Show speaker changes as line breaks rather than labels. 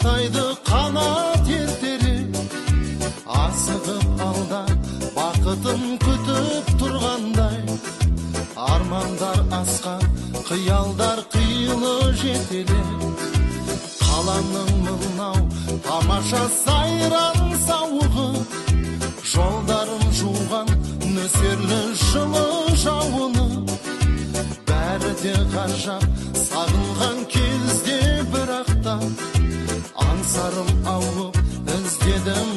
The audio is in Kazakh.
атайды қанат ертері, асығып алда бақытын күтіп тұрғандай. Армандар асқан, қиялдар қилы жетеле, қаланың мынау тамаша сайран сауығы, жолдарын жуған нөсерлі жылы жауыны. Бәрі де ғажап, сағынған кезде бірақта, аңсарым ауып іздедім